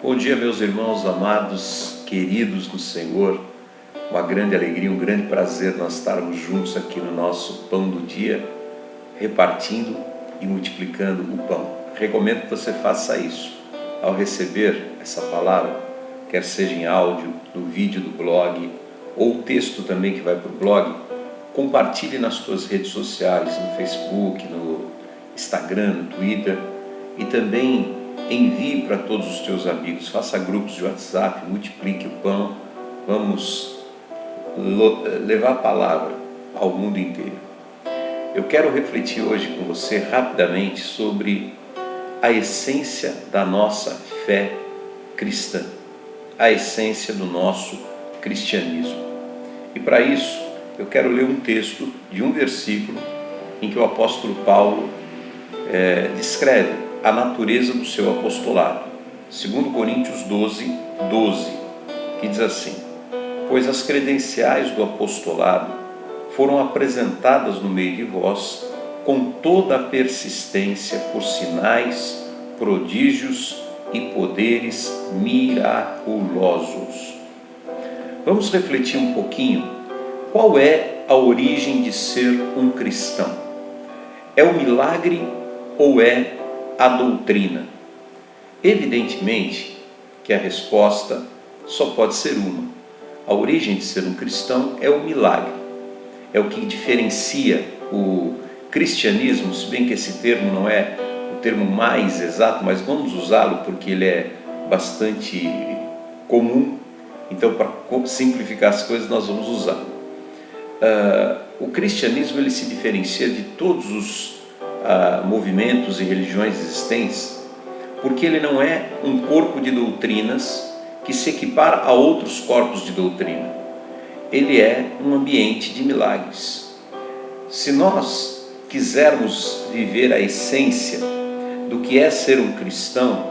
Bom dia, meus irmãos amados, queridos do Senhor. Uma grande alegria, um grande prazer nós estarmos juntos aqui no nosso Pão do Dia, repartindo e multiplicando o pão. Recomendo que você faça isso. Ao receber essa palavra, quer seja em áudio, no vídeo do blog, ou o texto também que vai para o blog, compartilhe nas suas redes sociais, no Facebook, no Instagram, no Twitter, e também envie para todos os teus amigos, faça grupos de WhatsApp, multiplique o pão, vamos levar a palavra ao mundo inteiro. Eu quero refletir hoje com você rapidamente sobre a essência da nossa fé cristã, a essência do nosso cristianismo. E para isso, eu quero ler um texto de um versículo em que o apóstolo Paulo descreve a natureza do seu apostolado. 2 Coríntios 12, que diz assim: pois as credenciais do apostolado foram apresentadas no meio de vós com toda a persistência por sinais, prodígios e poderes miraculosos. Vamos refletir um pouquinho. Qual é a origem de ser um cristão? É o milagre ou é a doutrina? Evidentemente que a resposta só pode ser uma. A origem de ser um cristão é o milagre. É o que diferencia o cristianismo, se bem que esse termo não é o termo mais exato, mas vamos usá-lo porque ele é bastante comum. Então, para simplificar as coisas, nós vamos usá-lo. O cristianismo ele se diferencia de todos os movimentos e religiões existentes, porque ele não é um corpo de doutrinas que se equipara a outros corpos de doutrina. Ele é um ambiente de milagres. Se nós quisermos viver a essência do que é ser um cristão,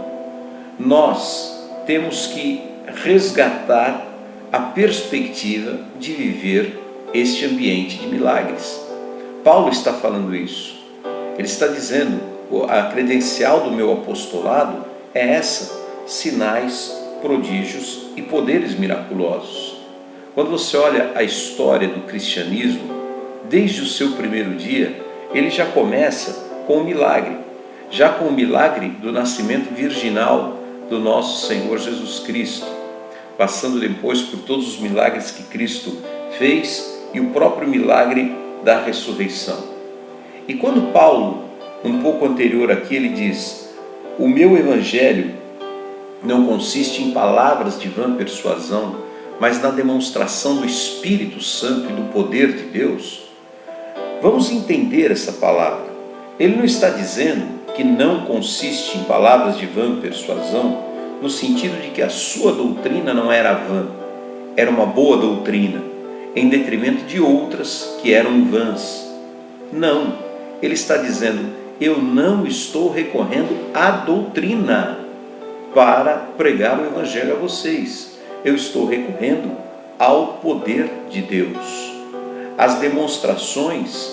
nós temos que resgatar a perspectiva de viver este ambiente de milagres. Paulo está falando isso. Ele está dizendo, a credencial do meu apostolado é essa: sinais, prodígios e poderes miraculosos. Quando você olha a história do cristianismo, desde o seu primeiro dia, ele já começa com o milagre, já com o milagre do nascimento virginal do nosso Senhor Jesus Cristo, passando depois por todos os milagres que Cristo fez e o próprio milagre da ressurreição. E quando Paulo, um pouco anterior aqui, ele diz: o meu evangelho não consiste em palavras de vã persuasão, mas na demonstração do Espírito Santo e do poder de Deus. Vamos entender essa palavra. Ele não está dizendo que não consiste em palavras de vã persuasão, no sentido de que a sua doutrina não era vã, era uma boa doutrina, em detrimento de outras que eram vãs. Não, ele está dizendo: eu não estou recorrendo à doutrina para pregar o evangelho a vocês. Eu estou recorrendo ao poder de Deus, às demonstrações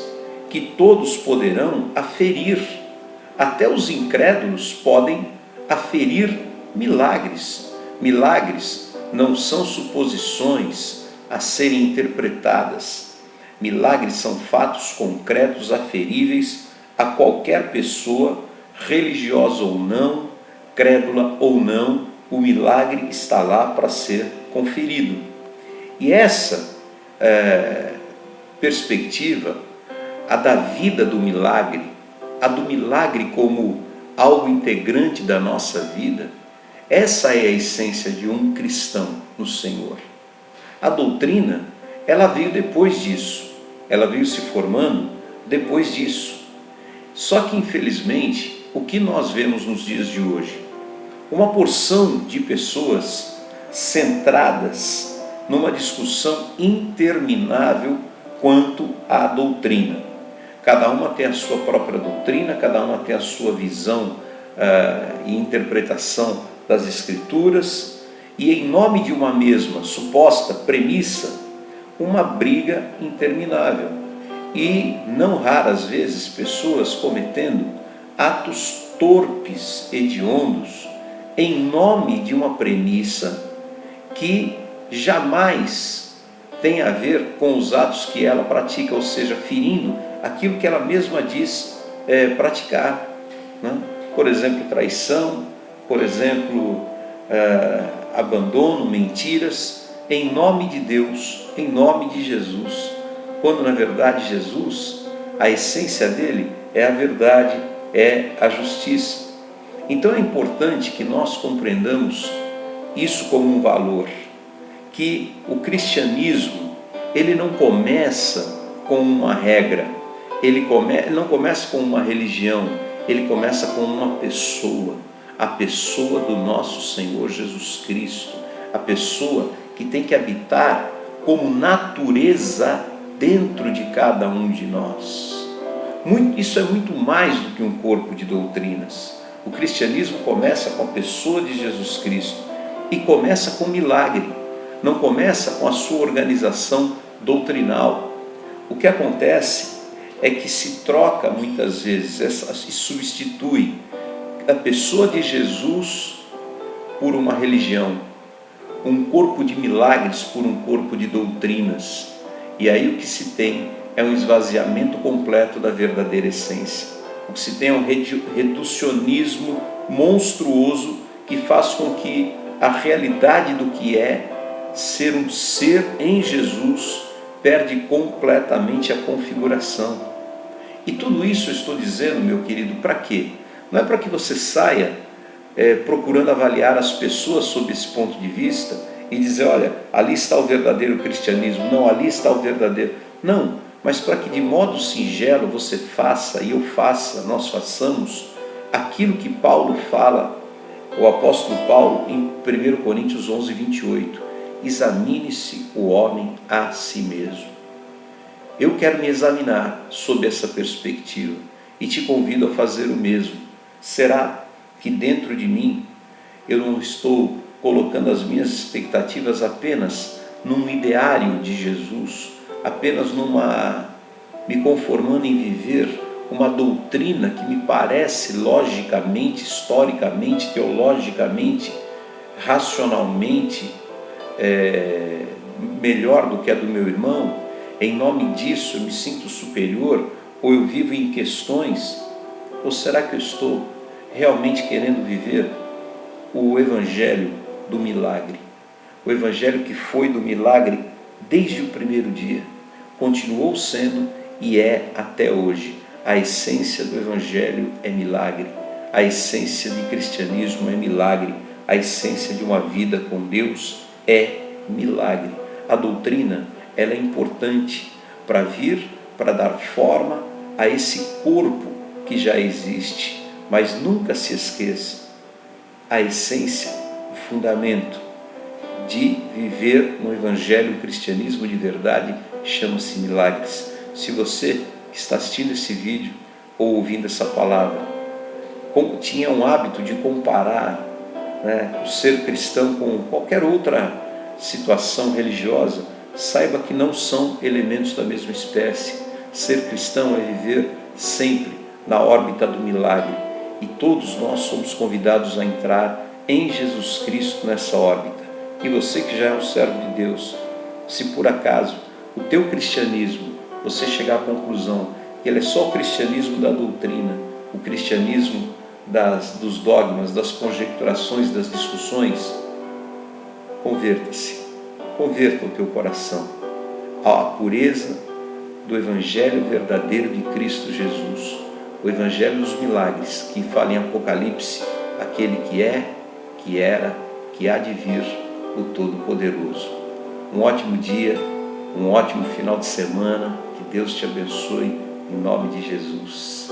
que todos poderão aferir. Até os incrédulos podem aferir milagres. Milagres não são suposições a serem interpretadas. Milagres são fatos concretos aferíveis a qualquer pessoa, religiosa ou não, crédula ou não. O milagre está lá para ser conferido. E essa perspectiva, a da vida do milagre, a do milagre como algo integrante da nossa vida, essa é a essência de um cristão no Senhor. A doutrina, ela veio depois disso, ela veio se formando depois disso. Só que, infelizmente, o que nós vemos nos dias de hoje? Uma porção de pessoas centradas numa discussão interminável quanto à doutrina. Cada uma tem a sua própria doutrina, cada uma tem a sua visão e interpretação das Escrituras, e em nome de uma mesma suposta premissa, uma briga interminável. E não raras vezes pessoas cometendo atos torpes, hediondos, em nome de uma premissa que jamais tem a ver com os atos que ela pratica, ou seja, ferindo aquilo que ela mesma diz praticar, né? Por exemplo, traição, por exemplo, abandono, mentiras, em nome de Deus, em nome de Jesus, quando na verdade Jesus, a essência dele é a verdade, é a justiça. Então é importante que nós compreendamos isso como um valor, que o cristianismo, ele não começa com uma regra, ele não começa com uma religião, ele começa com uma pessoa, a pessoa do nosso Senhor Jesus Cristo, a pessoa que tem que habitar como natureza dentro de cada um de nós. Isso é muito mais do que um corpo de doutrinas. O cristianismo começa com a pessoa de Jesus Cristo e começa com milagre, não começa com a sua organização doutrinal. O que acontece é que se troca muitas vezes, se substitui a pessoa de Jesus por uma religião, um corpo de milagres por um corpo de doutrinas. E aí o que se tem é um esvaziamento completo da verdadeira essência. O que se tem é um reducionismo monstruoso que faz com que a realidade do que é ser um ser em Jesus perde completamente a configuração. E tudo isso eu estou dizendo, meu querido, para quê? Não é para que você saia procurando avaliar as pessoas sob esse ponto de vista e dizer, olha, ali está o verdadeiro cristianismo, não, ali está o verdadeiro. Não, mas para que de modo singelo você faça e eu faça, nós façamos aquilo que Paulo fala, o apóstolo Paulo, em 1 Coríntios 11, 28. Examine-se o homem a si mesmo. Eu quero me examinar sob essa perspectiva e te convido a fazer o mesmo. Será que dentro de mim eu não estou colocando as minhas expectativas apenas num ideário de Jesus, apenas me conformando em viver uma doutrina que me parece logicamente, historicamente, teologicamente, racionalmente melhor do que a do meu irmão? Em nome disso eu me sinto superior, ou eu vivo em questões, ou será que eu estou realmente querendo viver o evangelho do milagre? O evangelho que foi do milagre desde o primeiro dia, continuou sendo e é até hoje. A essência do evangelho é milagre, a essência de cristianismo é milagre, a essência de uma vida com Deus é milagre. A doutrina, ela é importante para vir, para dar forma a esse corpo que já existe, mas nunca se esqueça, a essência, o fundamento de viver no evangelho, o cristianismo de verdade, chama-se milagres. Se você que está assistindo esse vídeo ou ouvindo essa palavra tinha um hábito de comparar o ser cristão com qualquer outra situação religiosa, saiba que não são elementos da mesma espécie. Ser cristão é viver sempre na órbita do milagre, e todos nós somos convidados a entrar em Jesus Cristo nessa órbita. E você que já é um servo de Deus, se por acaso o teu cristianismo, você chegar à conclusão que ele é só o cristianismo da doutrina, o cristianismo dos dogmas, das conjecturações, das discussões, converta-se, converta o teu coração à pureza do evangelho verdadeiro de Cristo Jesus, o evangelho dos milagres, que fala em Apocalipse, aquele que é, que era, que há de vir, o Todo-Poderoso. Um ótimo dia, um ótimo final de semana, que Deus te abençoe, em nome de Jesus.